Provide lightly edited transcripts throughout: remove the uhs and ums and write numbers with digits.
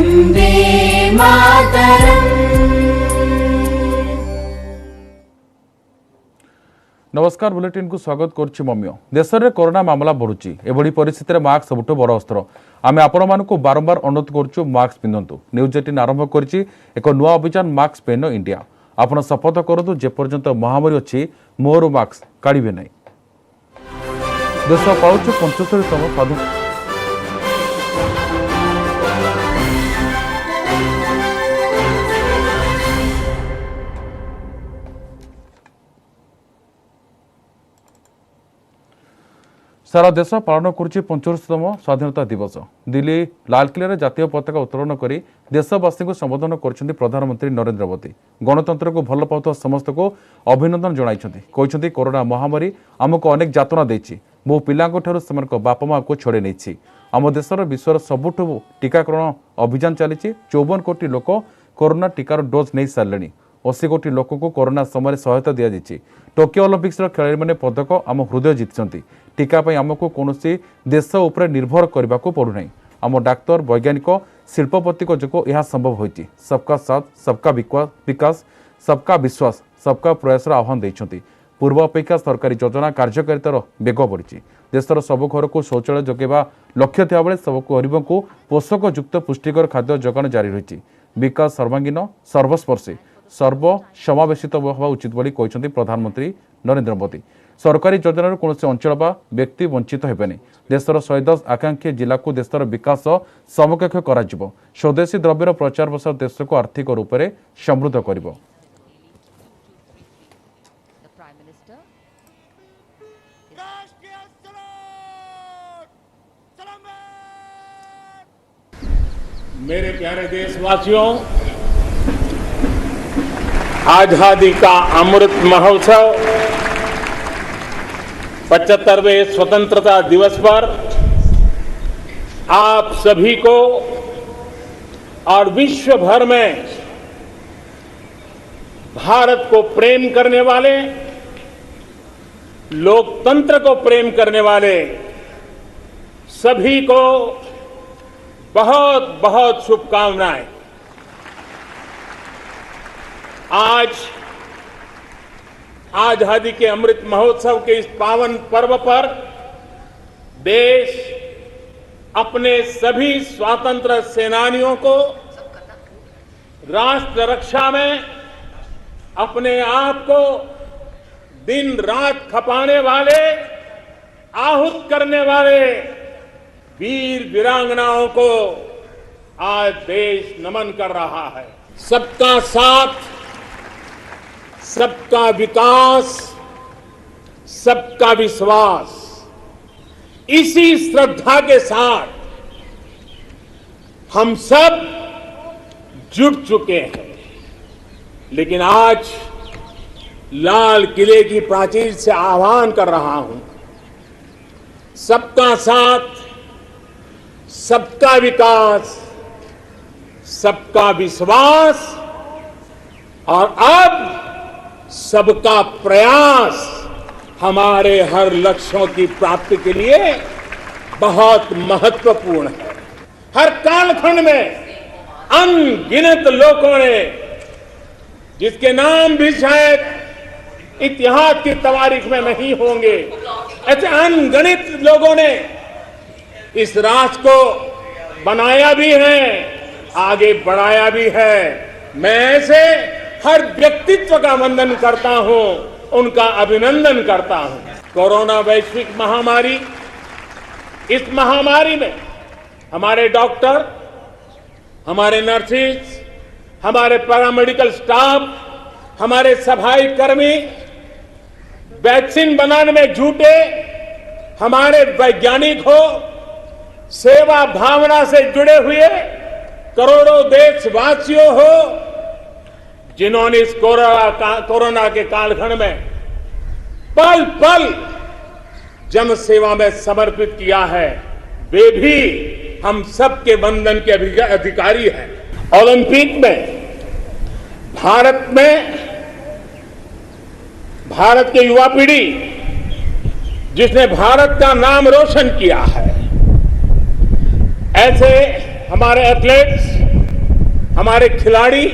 वन्दे मातरम्। नमस्कार बुलेटिन को स्वागत करुच्ची मम्य। देश में कोरोना मामला बढ़ुची एभली परिस्थिति में मास्क सबुठ बड़ अस्त्र। आम आपण मानक बारंबार अनुरोध करुचु मास्क पिंधतु। न्यूज 18 आरंभ करिछि एक नुआ अभियान मास्क पेन इंडिया। आपण शपथ करतु जेपर्यंत महामारी अच्छी मोर मास्क काढ़े नहीं। देश पाउछ 75तम स्वाधीन सारा देश पालन करुच्ची 75तम स्वाधीनता दिवस। दिल्ली लालकिले जातीय पताका उत्तोलन कर देशवासी को संबोधन कर प्रधानमंत्री नरेंद्र मोदी। गणतंत्र को भल पाउଥିବା समस्त को अभिनंदन जणाइछन्ति। कोरोना महामारी आमको अनेक जातना देछि। मो पिलांको ठारू सेमानक बापा माँ को छोड़े नहीं। आम देशर विश्वर सबुठु टीकाकरण अभियान चली। 54 कोटी लोक कोरोना टीकार डोज नहीं सारे। 80 कोटी लोक को कोरोना समय सहायता दि जाइए। टोकियो ओलंपिक्स खेलाड़ी मैंने पदक आम हृदय जीति। टीका आमको कौन देश उपर निर्भर करने को पड़ूना। आम डाक्तर वैज्ञानिक शिल्पपति जो यह संभव होती। सबका साथ सबका विकास सबका विश्वास सबका प्रयास आह्वान देते। पूर्व अपेक्षा सरकारी योजना कार्यकारितार बेग बढ़ी। देशर सब घर को शौचालय जगेवा लक्ष्य था बेले सब गरीब को पोषकयुक्त पुष्टिकर खाद्य जोगान जारी रही। विकास सर्वांगीन सर्वस्पर्शी सर्वसमावेशित हवा उचित बोली कहते प्रधानमंत्री नरेंद्र मोदी। सरकारी योजनार कौन अंचल बा व्यक्ति वंचित हेबेनि। देशर 110 आकांक्षी जिला को देशर विकास समकक्ष करा जिवो। स्वदेशी द्रव्यर प्रचार प्रसार देश को आर्थिक रूप से समृद्ध करिवो। मेरे प्यारे देशवासियों, आजादी का अमृत महोत्सव 75वें स्वतंत्रता दिवस पर आप सभी को और विश्व भर में भारत को प्रेम करने वाले, लोकतंत्र को प्रेम करने वाले सभी को बहुत बहुत शुभकामनाएं। आज आजादी के अमृत महोत्सव के इस पावन पर्व पर देश अपने सभी स्वतंत्र सेनानियों को राष्ट्र रक्षा में अपने आप को दिन रात खपाने वाले, आहूत करने वाले वीर वीरांगनाओं को आज देश नमन कर रहा है। सबका साथ सबका विकास सबका विश्वास, इसी श्रद्धा के साथ हम सब जुट चुके हैं। लेकिन आज लाल किले की प्राचीर से आह्वान कर रहा हूं, सबका साथ सबका विकास सबका विश्वास और अब सबका प्रयास हमारे हर लक्ष्यों की प्राप्ति के लिए बहुत महत्वपूर्ण है। हर कालखंड में अनगिनत लोगों ने, जिसके नाम भी शायद इतिहास की तवारीख में नहीं होंगे, ऐसे अनगिनत लोगों ने इस राष्ट्र को बनाया भी है, आगे बढ़ाया भी है। मैं ऐसे हर व्यक्तित्व का वंदन करता हूं, उनका अभिनंदन करता हूं। कोरोना वैश्विक महामारी, इस महामारी में हमारे डॉक्टर, हमारे नर्सेज, हमारे पैरामेडिकल स्टाफ, हमारे सफाई कर्मी वैक्सीन बनाने में जुटे, हमारे वैज्ञानिक हो, सेवा भावना से जुड़े हुए करोड़ों देशवासियों हो, जिन्होंने इस कोरोना के कालखंड में पल पल जन सेवा में समर्पित किया है, वे भी हम सबके वंदन के अधिकारी हैं। ओलंपिक में भारत के युवा पीढ़ी जिसने भारत का नाम रोशन किया है, ऐसे हमारे एथलीट्स हमारे खिलाड़ी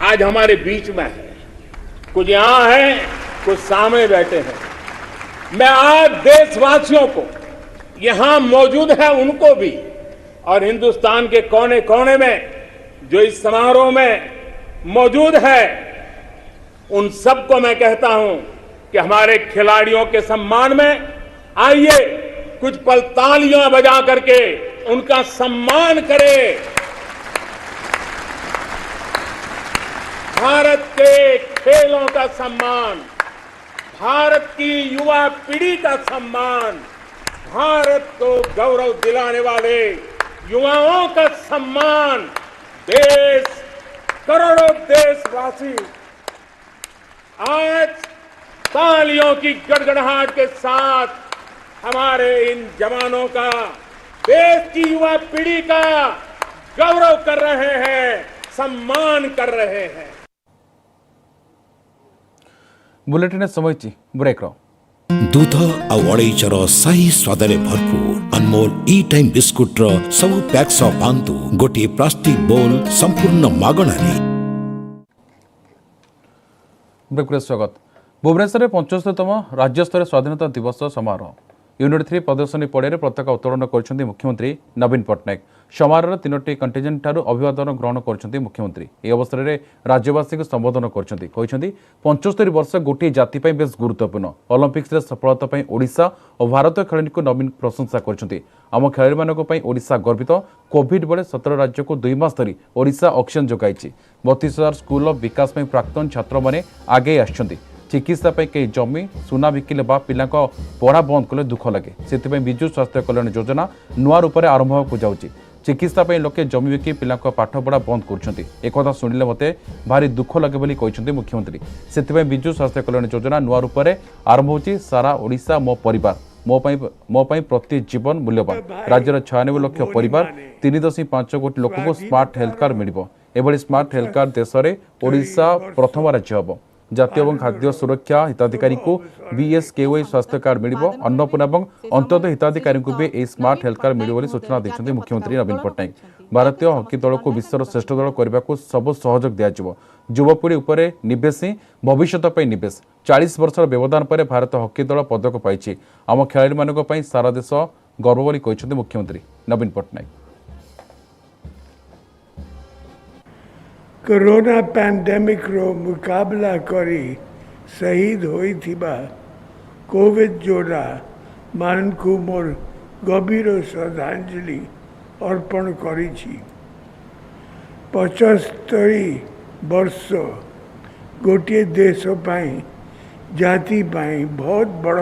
आज हमारे बीच में है, कुछ यहां है, कुछ सामने बैठे हैं। मैं आज देशवासियों को, यहां मौजूद है उनको भी, और हिंदुस्तान के कोने कोने में जो इस समारोह में मौजूद है, उन सबको मैं कहता हूं कि हमारे खिलाड़ियों के सम्मान में आइए कुछ पल तालियां बजा करके उनका सम्मान करें। भारत के खेलों का सम्मान, भारत की युवा पीढ़ी का सम्मान, भारत को गौरव दिलाने वाले युवाओं का सम्मान, देश, करोड़ों देशवासी आज तालियों की गड़गड़ाहट के साथ हमारे इन जवानों का, देश की युवा पीढ़ी का गौरव कर रहे हैं, सम्मान कर रहे हैं। बुलेटिन समय ब्रेक दूध आ अड़ेचर शाही स्वाद भरपूर अनमोल ई टाइम बिस्कुट सब पैक्स पांतु गोटे प्लास्टिक बोल संपूर्ण मागणा ब्रेक स्वागत। भुवनेश्वर में 75तम राज्यस्तरीय स्वाधीनता दिवस समारोह यूनिट 3 प्रदर्शनी पड़े पताका उत्तोलन कर मुख्यमंत्री नवीन पट्टनायक। समारोह 3टी कंटिजेंट ठारू अभिवादन ग्रहण कर मुख्यमंत्री। यह अवसर में राज्यवासी को संबोधन कर 75 वर्ष गोटे जाति बेस गुरुत्वपूर्ण। ओलंपिक्स सफलता ओडिशा और भारतीय खेलाड़ी को नवीन प्रशंसा कर आम खेलाड़ी मानी ओडिशा गर्वित। कोविड बेले 17 राज्य को 2 मास धरी ओडिशा ऑक्सीजन जोगाई। 32,000 स्कूल विकास प्राक्तन छात्र मैंने आगे आछंती। चिकित्सा कई जमी सुना बिकिले बा पिला पढ़ा बंद कले दुख लगे से विजु स्वास्थ्य कल्याण योजना नुआ रूप से आरंभ होगा जाऊँगी। चिकित्सा लोके जमी बिकी पिला पाठपढ़ा बंद कर शुणिले मत भारी दुख लगे बोली कहते मुख्यमंत्री। से विजु स्वास्थ्य कल्याण योजना नुआ रूप से आरंभ होची। सारा ओडिशा मो परिवार मो प्रति जीवन मूल्यवान। राज्यर 96 लाख परिवार 3.5 कोटी लोक को स्मार्ट हेल्थ कार्ड मिलिबो। एभली स्मार्ट हेल्थ कार्ड देश में ओडिशा प्रथम राज्य हम। जातीय और खाद्य सुरक्षा हिताधिकारी को बीएसकेवाई स्वास्थ्य कार्ड मिलिबो। अन्नपूर्णा और अंत्योदय हिताधिकारी को भी ए स्मार्ट हेल्थ कार्ड मिलिबो सूचना देते मुख्यमंत्री नवीन पट्टनायक। भारतीय हॉकी दल को विश्वर श्रेष्ठ दल करने को सब सहयोग दिज्व। युवपीढ़ी उपर निवेश भविष्यत निवेश। 40 वर्षर व्यवधान पर भारत हॉकी दल पदक पाई। आम खेलाड़ी मानी सारा देश गर्व बोली कहते मुख्यमंत्री नवीन पट्टनायक। कोरोना पैंडेमिक रो मुकाबला करी शहीद होइथिबा कोविड जोड़ा मान को मोर गभीर श्रद्धांजलि अर्पण करिछि। 75 वर्ष गोटे देश पाई जाति पाई बहुत बड़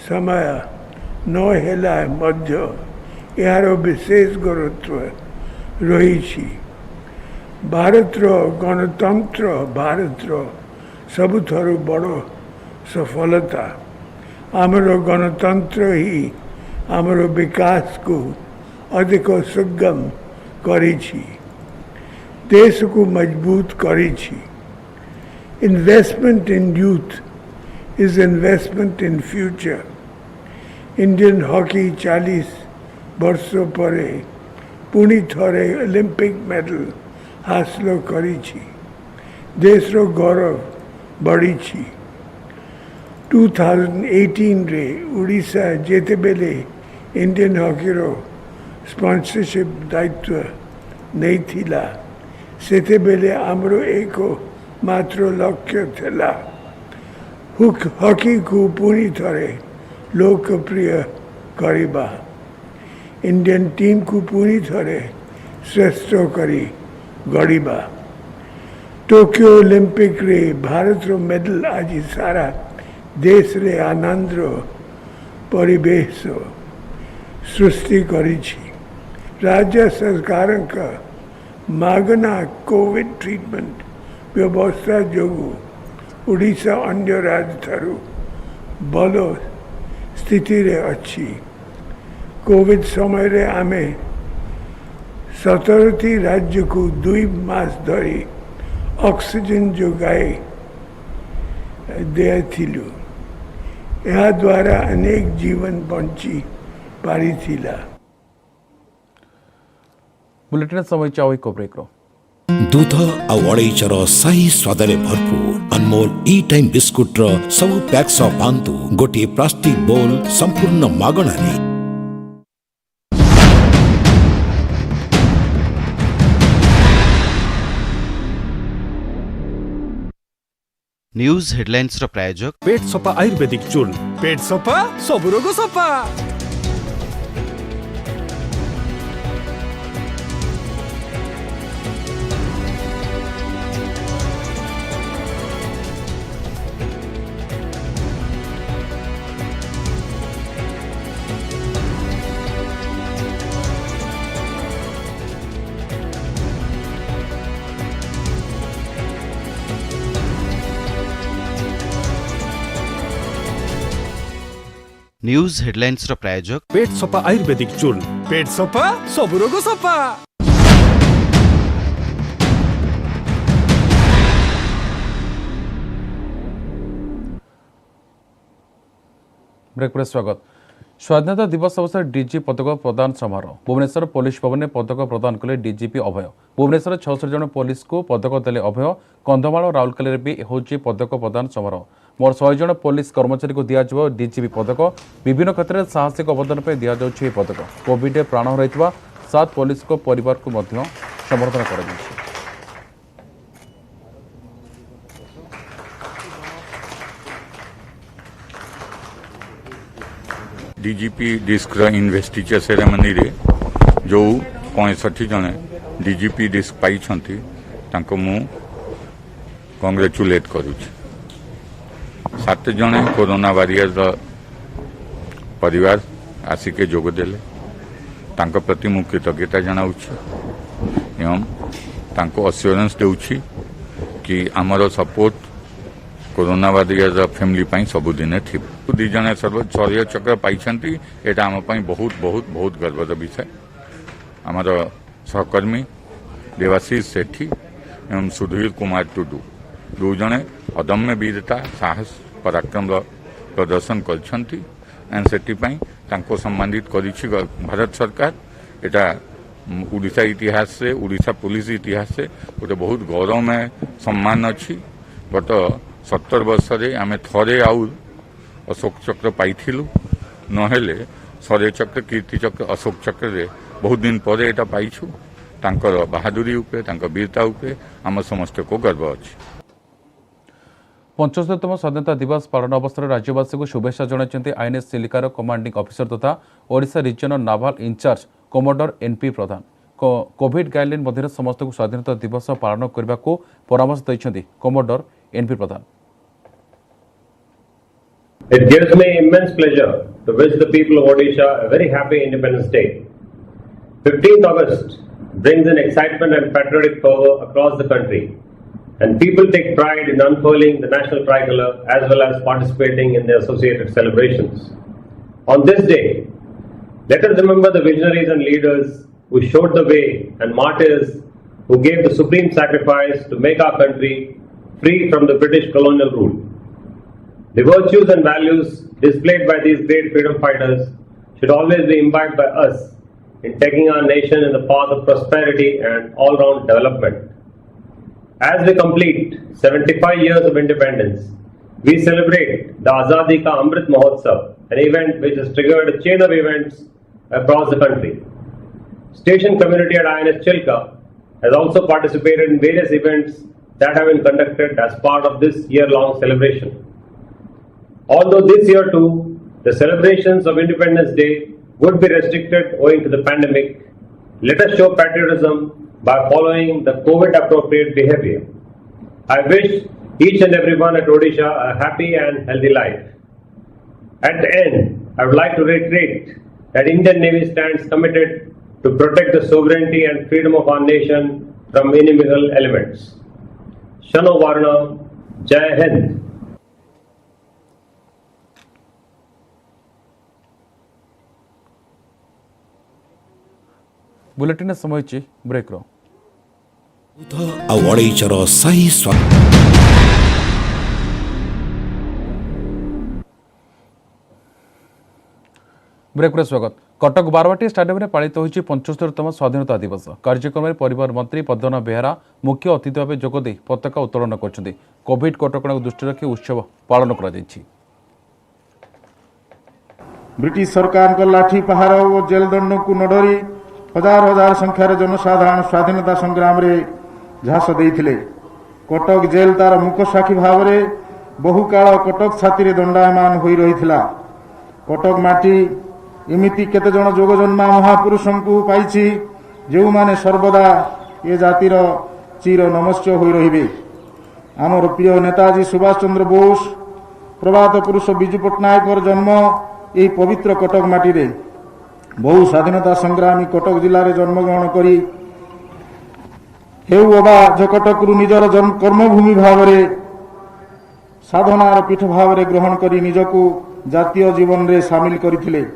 समय न हेला मध्य यार विशेष गुरुत्व रही। भारत गणतंत्र भारत सबुठारु बड़ सफलता। आमर गणतंत्र ही आमर विकास को अधिक सुगम करिछि, देश को मजबूत करिछि। Investment in youth is investment in future. Indian hockey 40 वर्ष पर पुणी थरे ओलंपिक मेडल हासिल करिछि। देश रो गौरव बढ़ी। 2018 रे उड़ीसा जेते बेले इंडियन हॉकी रो स्पॉन्सरशिप दायित्व नहीं थिला सेते बेले आमरो एक मात्र लक्ष्य थिला हॉकी को पूरी थरे लोकप्रिय करिबा। इंडियन टीम को पूरी थरे श्रेष्ठ करी गढ़ा। टोक्यो ओलंपिक रे भारत रो मेडल आज सारा देश रे आनंद रो परिवेश सृष्टि करिछि। राज्य सरकार का मागना कोविड ट्रीटमेंट व्यवस्था जोगु उड़ीसा अन्य राज्य थारु भल स्थिति रे अच्छी। कोविड समय रे आमे 17टी राज्य को 2 मास धरी ऑक्सीजन जोगाई दिथिलु। यह द्वारा अनेक जीवन बंची पारी थिला। बुलेटिन समय चाउ एक ब्रेक। दूध आ अड़ेचर साही स्वाद भरपूर अनमोल ई टाइम बिस्कुट सब पैक्स पांतु गोटे प्लास्टिक बोल संपूर्ण मागणारे। न्यूज हेडलाइंस रो प्रायोजक पेट सफा आयुर्वेदिक चूर्ण पेट सफा सब रोग सफा। न्यूज हेडलाइंस रो प्रायोजक पेट सफा आयुर्वेदिक चूर्ण पेट सफा सब रोग सफा। ब्रेक पर स्वागत। स्वाधीनता दिवस अवसर डीजी पदक प्रदान समारोह भुवनेश्वर पुलिस भवन में पदक प्रदान कले डीजीपी अभय। भुवनेश्वर 66 जन पुलिस को पदक देले अभय। कंधमाल और राउरकेला भी होची पदक प्रदान समारोह। मोर 100 जन पुलिस कर्मचारी को दिया डीजीपी पदक। विभिन्न क्षेत्र में साहसिक अवदान पर दिया पदक। कोविड प्राण हर 7 पुलिस को परिवार को समर्थन कर। डीजीपी डिस्क इन्वेस्टिचर सेरेमनी रे जो 65 जन डीजीपी डिस्क पाई मु कांग्रेचुलेट करुछि। 7 जन कोरोना वारियर परिवार आसिके जोगदेले तांको प्रति मु कृतज्ञता जनाउछि एवं तांको अश्योरेंस देउछि कि आमर सपोर्ट कोरोना वारियर फैमिली पाई सबुदिने थी। 2 जन शौर्य चक्र पाई एटा आम बहुत बहुत बहुत गर्वर विषय। आमर सहकर्मी देवाशीष सेठी एवं सुधीर कुमार टुडू 2 जन अदम्य वीरता साहस पराक्रम प्रदर्शन करछंती एंड सेटिपाई तांको सम्मानित करिछि भारत सरकार। एटा उड़ीसा इतिहास से उड़ीसा पुलिस इतिहास से गोटे बहुत गौरवमय सम्मान अच्छी। गत 70 वर्ष रे आमे थरे आउ अशोक चक्र पाइथिलु नहेले शौर्य चक्र कीर्ति चक्र अशोक चक्र रे बहुत दिन पर एटा पाइछु। तांकर बहादुरी उपे तांकर वीरता उपे आम समस्त को गर्व अछि। 75तम स्वाधीनता दिवस पालन अवसर राज्यवासी को शुभेच्छा जणाइछन्ति आईएनएस चिलिकार कमांडिंग ऑफिसर तथा Odisha regional naval in charge commodore NP Pradhan. Covid guideline मध्य समस्त को स्वाधीनता दिवस पालन करने को परामर्श दैछन्ति commodore NP Pradhan. It gives me immense pleasure to wish the people of Odisha a very happy Independence Day. 15th August brings an excitement and patriotic fervor across the country, and people take pride in unfurling the national tricolor as well as participating in the associated celebrations. On this day, let us remember the visionaries and leaders who showed the way and martyrs who gave the supreme sacrifice to make our country free from the British colonial rule. The virtues and values displayed by these great freedom fighters should always be imbibed by us in taking our nation in the path of prosperity and all-round development. As we complete 75 years of independence, we celebrate the Azadi Ka Amrit Mahotsav, an event which has triggered a chain of events across the country. Station community at INS Chilka has also participated in various events that have been conducted as part of this year-long celebration. Although this year too, the celebrations of Independence Day would be restricted owing to the pandemic, let us show patriotism by following the COVID-appropriate behavior. I wish each and everyone at Odisha a happy and healthy life. At the end, I would like to reiterate that Indian Navy stands committed to protect the sovereignty and freedom of our nation from inimical elements. Shano Varna, Jai Hind. Bulletin समय break रो अड़ेचर साही स्वाद break पर स्वागत। Cuttack Barabati stadium में पालित होइछि 75तम स्वाधीनता दिवस। कार्यक्रम में परिवहन मंत्री पद्मनाभ बेहेरा मुख्य अतिथि भाव जोगदे पताका उत्तोलन करछन्ति। कोविड कटकणा दृष्टि रखी उत्सव पालन करा जायछि। ब्रिटिश सरकार लाठी पहाड़ और जेल दंड को न डरी हजार हजार संख्यार जनसाधारण स्वाधीनता संग्राम रे झांस देइथिले। कटक जेल तार मुख्य साक्षी भाव में बहुकाल कटक छाती दंडायमान होई रहिथिला। कटक माटी एमिति केते जन जोगजन्मा महापुरुषों को पाइछि जो माने सर्वदा ये जातिर चिर नमस्य होई रहिबे। आमर प्रिय नेताजी सुभाष चंद्र बोस प्रभात पुरुष विजु पट्टनायक जन्म यही पवित्र कटक माटी रे बहु स्वाधीनता संग्रामी कटक जिले में जन्मग्रहण करी हेउ अबा जो कटक निजर कर्मभूमि भाव में साधनार पीठ भाव में ग्रहण करी निजको जातीय जीवन रे सामिल करथिले।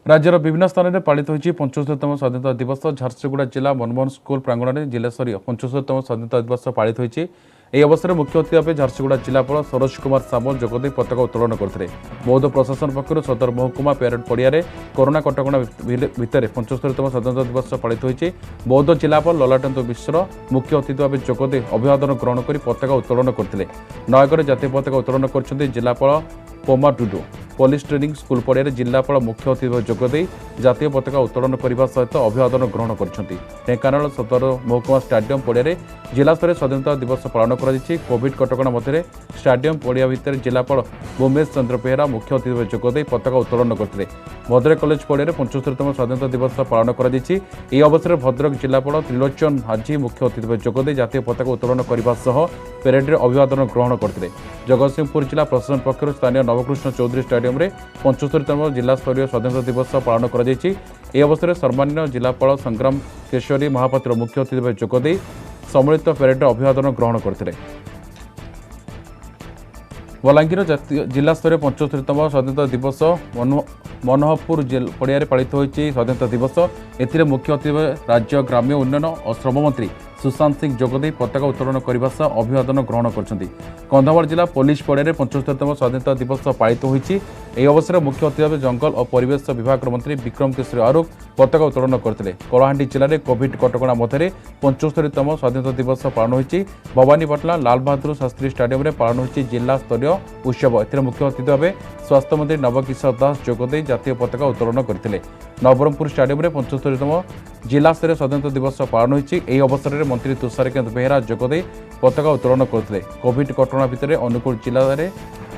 राज्यर विभिन्न स्थान में पालित होइछि 75तम स्वाधीनता दिवस। झारसुगुड़ा जिला मनमोहन स्कूल प्रांगण में जिला स्तरीय 75तम स्वाधीनता दिवस पालित होइछि। ଏହି ଅବସରରେ ମୁଖ୍ୟ ଅତିଥି ଭାବେ ଝାରସୁଗୁଡ଼ା ଜିଲ୍ଲାପାଳ ସରୋଜ କୁମାର ସାମଲ ଯୋଗଦେଇ ପତାକା ଉତ୍ତୋଳନ କରିଥିଲେ। ବୌଦ୍ଧ ପ୍ରଶାସନ ପକ୍ଷରୁ ସଦର ମହକୁମା ପ୍ୟାରେଡ୍ ପଡ଼ିଆରେ କରୋନା କଟକଣା ଭିତରେ 75ତମ ସ୍ୱାଧୀନତା ଦିବସ ପାଳିତ ହୋଇଛି। ବୌଦ୍ଧ ଜିଲ୍ଲାପାଳ ଲଲାଟେନ୍ଦୁ ମିଶ୍ର ମୁଖ୍ୟ ଅତିଥି ଭାବେ ଯୋଗଦେଇ ଅଭିବାଦନ ଗ୍ରହଣ କରି ପତାକା ଉତ୍ତୋଳନ କରିଥିଲେ। ନୟାଗଡ଼ରେ ଜାତୀୟ ପତାକା ଉତ୍ତୋଳନ କରିଛନ୍ତି ଜିଲ୍ଲାପାଳ पोमा टुडू। पुलिस ट्रेनिंग स्कूल पड़िया जिलापाल मुख्य अतिथि भाव जोगदे जातीय पताका उत्तोलन करने सहित अभिवादन ग्रहण करछन्ति। ढेंकानाल सदर महकुमा स्टाडियम पड़िया जिला स्तर स्वाधीनता दिवस पालन कर कोविड कटकणा मध्य स्टाडियम पड़िया भितर जिलापाल भूमेश चंद्र बेहेरा मुख्य अतिथि भाव जोगदे पताका उत्तोलन करते। भद्रक कलेज पड़िया 75तम स्वाधीनता दिवस पालन कर अवसर में भद्रक जिलापाल त्रिलोचन हाजी मुख्य अतिथि भाव जोगदे जातीय पताका उत्तोलन करने पेरेड में अभिवादन ग्रहण करते। जगतसिंहपुर जिला प्रशासन पक्षर स्थानीय नवकृष्ण चौधरी स्टाडियम में 75तम जिला स्तरीय स्वाधीनता दिवस पालन कर अवसर में सम्मान्य जिलापाल संग्राम केशरी महापात्र मुख्य अतिथि भाव जोगदे सम्मिलित पेरेड में अभिवादन ग्रहण करते। बलांगीर जिला स्तरीय 75तम स्वाधीनता दिवस मनोहरपुर पड़िया पालित होइछि। स्वाधीनता दिवस एथिरे मुख्य अतिथि राज्य ग्राम्य उन्नयन और श्रम मंत्री सुशांत सिंह जोगदे पताका उत्तोलन करने सह अभिवादन ग्रहण करछन्ति। कंधमाल जिला पुलिस पड़िया 75तम स्वाधीनता दिवस पालित होइछि। ଏହି ଅବସରରେ ମୁଖ୍ୟ ଅତିଥି ଭାବେ ଜଙ୍ଗଲ ଓ ପରିବେଶ ବିଭାଗ ମନ୍ତ୍ରୀ ବିକ୍ରମ କେଶରୀ ଆରୁଖ ପତାକା ଉତ୍ତୋଳନ କରିଥିଲେ। କଳାହାଣ୍ଡି ଜିଲ୍ଲାରେ କୋଭିଡ କଟକଣା ମଧ୍ୟରେ 75ତମ ସ୍ୱାଧୀନତା ଦିବସ ପାଳନ ହୋଇଛି। ଭବାନୀପାଟଣା ଲାଲ ବାହାଦୁର ଶାସ୍ତ୍ରୀ ଷ୍ଟାଡିୟମରେ ପାଳନ ହୋଇଛି ଜିଲ୍ଲା ସ୍ତରୀୟ ଉତ୍ସବ। ଏଥିରେ ମୁଖ୍ୟ ଅତିଥି ଭାବେ ସ୍ୱାସ୍ଥ୍ୟମନ୍ତ୍ରୀ ନବକିଶୋର ଦାସ ଯୋଗଦେଇ ଜାତୀୟ ପତାକା ଉତ୍ତୋଳନ କରିଥିଲେ। ନବରଙ୍ଗପୁର ଷ୍ଟାଡିୟମରେ 75ତମ ଜିଲ୍ଲା ସ୍ତରୀୟ ସ୍ୱାଧୀନତା ଦିବସ ପାଳନ ହୋଇଛି। ଏହି ଅବସରରେ ମନ୍ତ୍ରୀ ତୁଷାରକାନ୍ତ ବେହେରା ଯୋଗଦେଇ ପତାକା ଉତ୍ତୋଳନ କରିଥିଲେ। କୋଭିଡ କଟକଣା ଭିତରେ ଅନୁଗୁଳ ଜିଲ୍ଲାରେ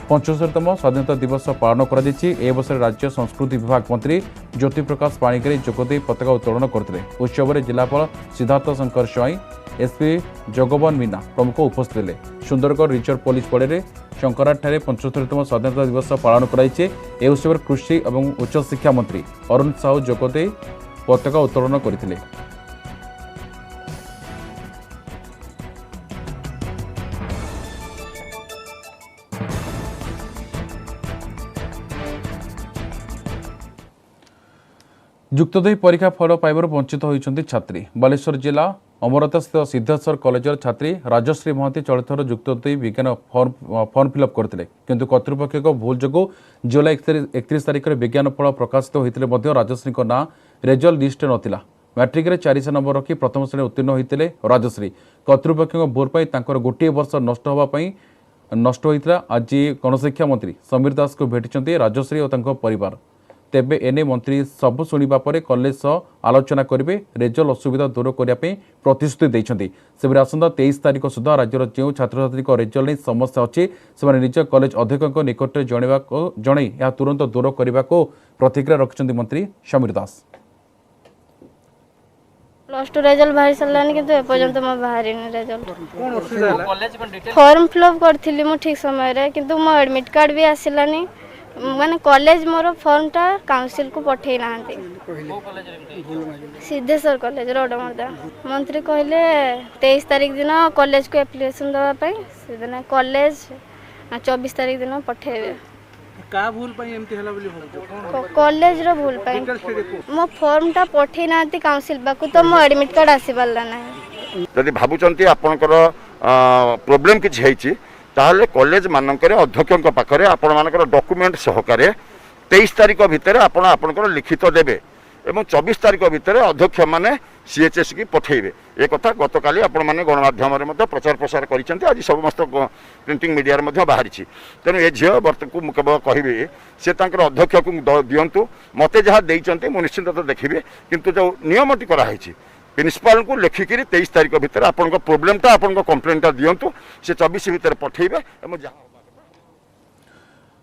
75ତମ ସ୍ୱାଧୀନତା ଦିବସ ପାଳନ କରାଯାଇଛି। ଏହି ଅବସରରେ ରାଜ୍ୟ ସଂସ୍କୃତି ବିଭାଗ ମନ୍ତ୍ରୀ ଜ୍ୟୋତି ପ୍ରକାଶ ପାଣିଗ୍ରାହୀ ଯୋଗଦେଇ ପତାକା ଉତ୍ତୋଳନ କରିଥିଲେ। ଉତ୍ସବରେ ଜିଲ୍ଲାପାଳ ସିଦ୍ଧାର୍ଥ ଶଙ୍କର ସ୍ୱାଇଁ, ଏସ୍ପି ଜଗବନ ମୀନା ପ୍ରମୁଖ ଉପସ୍ଥିତ ଥିଲେ। ସୁନ୍ଦରଗଡ଼ ରିଜର୍ଭ ପୋଲିସ ପଡ଼ିଆରେ ଶଙ୍କରାଠାରେ 75ତମ ସ୍ୱାଧୀନତା ଦିବସ ପାଳନ କରାଯାଇଛି। ଏହି ଉତ୍ସବରେ କୃଷି ଏବଂ ଉଚ୍ଚଶିକ୍ଷା ମନ୍ତ୍ରୀ ଅରୁଣ ସାହୁ ଯୋଗଦେଇ ପତାକା ଉତ୍ତୋଳନ କରିଥିଲେ। ଯୁକ୍ତ 2 ପରୀକ୍ଷା ଫଳ ପାଇବାରୁ ବଞ୍ଚିତ ହୋଇଛନ୍ତି ଛାତ୍ରୀ। ବାଲେଶ୍ୱର ଜିଲ୍ଲା ଅମରତାସ୍ଥିତ ସିଦ୍ଧେଶ୍ୱର କଲେଜର ଛାତ୍ରୀ ରାଜଶ୍ରୀ ମହାନ୍ତି ଚଳିତ ଥର ଯୁକ୍ତ 2 ବିଜ୍ଞାନ ଫର୍ମ ଫିଲ୍ଅପ୍ କରିଥିଲେ, କିନ୍ତୁ କର୍ତ୍ତୃପକ୍ଷଙ୍କ ଭୁଲ ଯୋଗୁଁ ଜୁଲାଇ 31 ତାରିଖରେ ବିଜ୍ଞାନ ଫଳ ପ୍ରକାଶିତ ହୋଇଥିଲେ ମଧ୍ୟ ରାଜଶ୍ରୀଙ୍କ ନାଁ ରେଜଲ୍ଟ ଲିଷ୍ଟରେ ନଥିଲା। ମ୍ୟାଟ୍ରିକରେ 400 ନମ୍ବର ରଖି ପ୍ରଥମ ଶ୍ରେଣୀ ଉତ୍ତୀର୍ଣ୍ଣ ହୋଇଥିଲେ ରାଜଶ୍ରୀ। କର୍ତ୍ତୃପକ୍ଷଙ୍କ ଭୁଲ ପାଇଁ ତାଙ୍କର ଗୋଟିଏ ବର୍ଷ ନଷ୍ଟ ହୋଇଥିଲା। ଆଜି ଗଣଶିକ୍ଷା ମନ୍ତ୍ରୀ ସମୀର ଦାସଙ୍କୁ ଭେଟିଛନ୍ତି ରାଜଶ୍ରୀ ଓ ତାଙ୍କ ପରିବାର। ତେବେ ଏନେ ମନ୍ତ୍ରୀ ସବୁ ଶୁଣିବା ପରେ କଲେଜ ସହ ଆଲୋଚନା କରିବେ। ରେଜଲ୍ଟ ଅସୁବିଧା ଦୂର କରିବା ପାଇଁ ପ୍ରତିଶ୍ରୁତି ଦେଇଛନ୍ତି। ସେପରି ଆସନ୍ତା 23 ତାରିଖ ସୁଦ୍ଧା ରାଜ୍ୟର ଯେଉଁ ଛାତ୍ରଛାତ୍ରୀଙ୍କ ରେଜଲ୍ଟ ନେଇ ସମସ୍ୟା ଅଛି ସେମାନେ ନିଜ କଲେଜ ଅଧ୍ୟକ୍ଷଙ୍କ ନିକଟରେ ଜଣାଇ ଏହା ତୁରନ୍ତ ଦୂର କରିବାକୁ ପ୍ରତିକ୍ରିୟା ରଖିଛନ୍ତି ମନ୍ତ୍ରୀ ସମୀର ଦାସ। +2 रेजल्ट बाहर सरलानी किंतु एपर्यंत म बाहरी न रेजल्ट फॉर्म फिलअप करथिली मु ठीक समय रे किंतु मो एडमिट कार्ड भी आसिलानी माने कॉलेज मोर फॉर्मटा काउंसिल को पठे नांती सिद्धेश्वर कॉलेज रोडमर्दा मंत्री कहले 23 तारीख दिन कॉलेज को एप्लीकेशन दवा पई सेदिन कॉलेज 24 तारीख दिन पठेबे का भूल पई एमती हला बोली कॉलेज रो भूल पई मो फॉर्मटा पठे नांती काउंसिल बाकू तो मो एडमिट कार्ड आसी पाला नाही जदि भाबुचंती आपनकर प्रॉब्लम किछ हेछि ताहले कॉलेज मानकर अध्यक्षक पाखरे आपण मानकर डॉक्यूमेंट सहकारे 23 तारिख भितर आपण आपनकर लिखित देबे एवं 24 तारिख भितर अध्यक्ष माने सीएचएस की पठेबे ए कथा गतकाली आपण माने गणमाध्यम रे मध्ये प्रचार प्रसार करिसेंते आज समस्त प्रिंटिंग मीडिया रे मध्ये बाहरिछि तेनु ए झियो वर्तकु मु केवल कहिबे से तांकर अध्यक्ष को दियंतु मते जहा देइचंते मु निश्चित तो देखिबे किंतु जो नियमटी करा हैछि प्रिंसिपाल को लेखिकी 23 तारिख भितर आपण प्रोब्लेमटा आपण कंप्लेंटा दियंतु से 24 भितर पठेबे एवं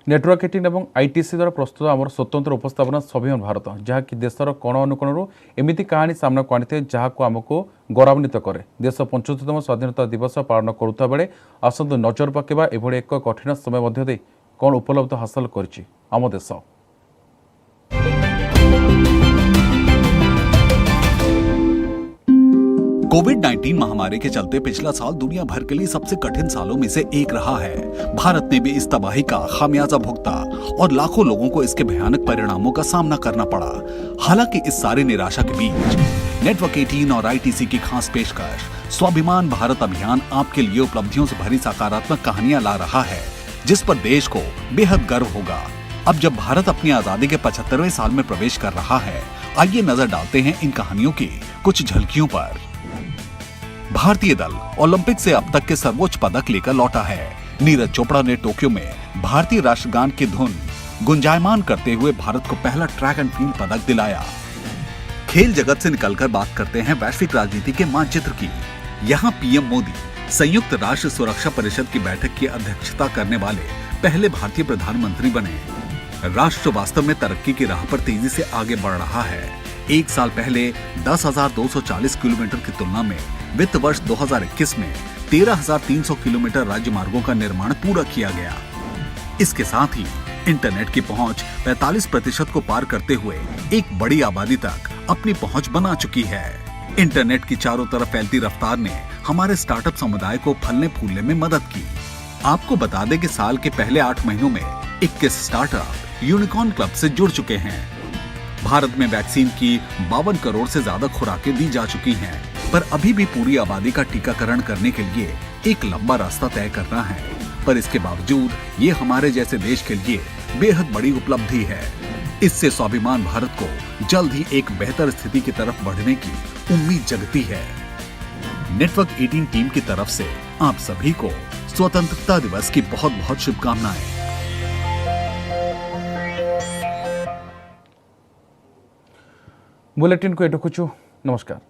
नेटवर्क 18 एवं आईटीसी द्वारा प्रस्तुत आम स्वतंत्र उपस्थापना स्वाभिमान भारत जहाँकि देशर कोण अनुकोणु एमिति कहानी सामना को आनी जहाँ आमको गौरवान्वित करे देश 75तम स्वाधीनता दिवस पालन करुता बेले आसतु नजर पकेबा एभଳି एक कठिन समय मध्य दे कौन उपलब्ध हासिल करिछि आम देश। कोविड-19 महामारी के चलते पिछला साल दुनिया भर के लिए सबसे कठिन सालों में से एक रहा है। भारत ने भी इस तबाही का खामियाजा भुगता और लाखों लोगों को इसके भयानक परिणामों का सामना करना पड़ा। हालांकि इस सारी निराशा के बीच नेटवर्क 18 और आईटीसी की खास पेशकश स्वाभिमान भारत अभियान आपके लिए उपलब्धियों से भरी सकारात्मक कहानियां ला रहा है, जिस पर देश को बेहद गर्व होगा। अब जब भारत अपनी आजादी के 75वें साल में प्रवेश कर रहा है, आइए नजर डालते हैं इन कहानियों की कुछ झलकियों पर। भारतीय दल ओलंपिक से अब तक के सर्वोच्च पदक लेकर लौटा है। नीरज चोपड़ा ने टोक्यो में भारतीय राष्ट्रगान की धुन गुंजायमान करते हुए भारत को पहला ट्रैक एंड फील्ड पदक दिलाया। खेल जगत से निकलकर बात करते हैं वैश्विक राजनीति के मानचित्र की। यहाँ पीएम मोदी संयुक्त राष्ट्र सुरक्षा परिषद की बैठक की अध्यक्षता करने वाले पहले भारतीय प्रधानमंत्री बने। राष्ट्र वास्तव में तरक्की की राह पर तेजी से आगे बढ़ रहा है। एक साल पहले 10,240 किलोमीटर की तुलना में वित्त वर्ष 2021 में 13,300 किलोमीटर राज्य मार्गों का निर्माण पूरा किया गया। इसके साथ ही इंटरनेट की पहुंच 45% को पार करते हुए एक बड़ी आबादी तक अपनी पहुंच बना चुकी है। इंटरनेट की चारों तरफ फैलती रफ्तार ने हमारे स्टार्टअप समुदाय को फलने फूलने में मदद की। आपको बता दें कि साल के पहले 8 महीनों में 21 स्टार्टअप यूनिकॉर्न क्लब से जुड़ चुके हैं। भारत में वैक्सीन की 52 करोड़ से ज्यादा खुराकें दी जा चुकी हैं, पर अभी भी पूरी आबादी का टीकाकरण करने के लिए एक लंबा रास्ता तय करना है। पर इसके बावजूद ये हमारे जैसे देश के लिए बेहद बड़ी उपलब्धि है। इससे स्वाभिमान भारत को जल्द ही एक बेहतर स्थिति की तरफ बढ़ने की उम्मीद जगती है। नेटवर्क 18 टीम की तरफ से आप सभी को स्वतंत्रता दिवस की बहुत बहुत शुभकामनाएं। बुलेटिन को एटकुछु नमस्कार।